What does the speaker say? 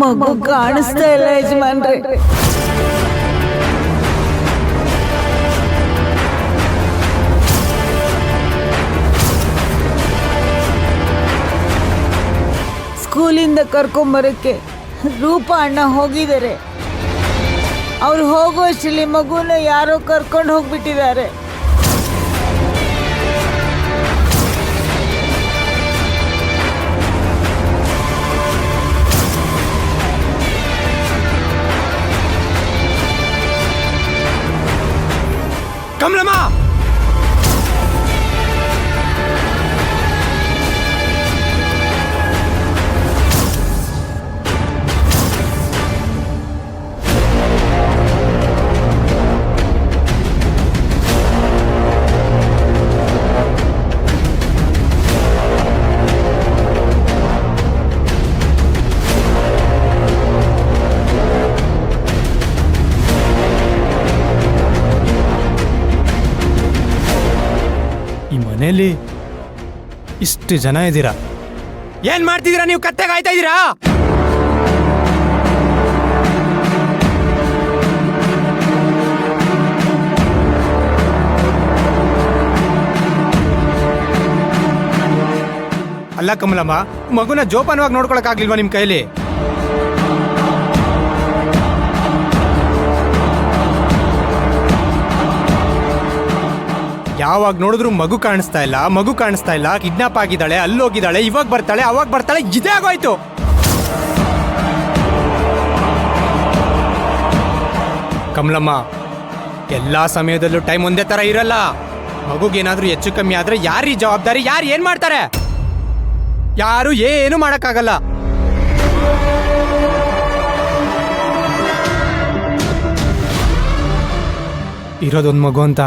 ಮಗು ಕಾಣಿಸ್ತಾ ಇಲ್ಲ ಯಜಮಾನ್ರೆ. ಸ್ಕೂಲಿಂದ ಕರ್ಕೊಂಬರಕ್ಕೆ ರೂಪ ಅಣ್ಣ ಹೋಗಿದ್ದಾರೆ. ಅವ್ರು ಹೋಗುವಷ್ಟರಲ್ಲಿ ಮಗುನ ಯಾರೋ ಕರ್ಕೊಂಡು ಹೋಗ್ಬಿಟ್ಟಿದ್ದಾರೆ. ಕಮಲಮ್ಮ, ಮನೇಲಿ ಇಷ್ಟು ಜನ ಇದ್ದೀರಾ, ಏನ್ ಮಾಡ್ತಿದ್ದೀರಾ ನೀವು? ಕತ್ತೆಗೆ ಆಯ್ತಾ ಇದ್ದೀರಾ? ಅಲ್ಲ ಕಮಲಮ್ಮ, ಮಗುನ ಜೋಪಾನವಾಗಿ ನೋಡ್ಕೊಳಕ್ ಆಗ್ಲಿಲ್ವಾ ನಿಮ್ ಕೈಲಿ? ಯಾವಾಗ ನೋಡಿದ್ರು ಮಗು ಕಾಣಿಸ್ತಾ ಇಲ್ಲ, ಮಗು ಕಾಣಿಸ್ತಾ ಇಲ್ಲ, ಕಿಡ್ನಾಪ್ ಆಗಿದ್ದಾಳೆ, ಅಲ್ಲೋಗಿದ್ದಾಳೆ, ಇವಾಗ ಬರ್ತಾಳೆ, ಅವಾಗ ಬರ್ತಾಳೆ, ಇದೇ ಆಗೋಯ್ತು. ಕಮಲಮ್ಮ, ಎಲ್ಲಾ ಸಮಯದಲ್ಲೂ ಟೈಮ್ ಒಂದೇ ತರ ಇರಲ್ಲ. ಮಗುಗೇನಾದ್ರೂ ಹೆಚ್ಚು ಕಮ್ಮಿ ಆದ್ರೆ ಯಾರೀ ಜವಾಬ್ದಾರಿ? ಯಾರು ಏನ್ ಮಾಡ್ತಾರೆ? ಯಾರು ಏನು ಮಾಡಕ್ಕಾಗಲ್ಲ. ಇರೋದೊಂದು ಮಗು ಅಂತ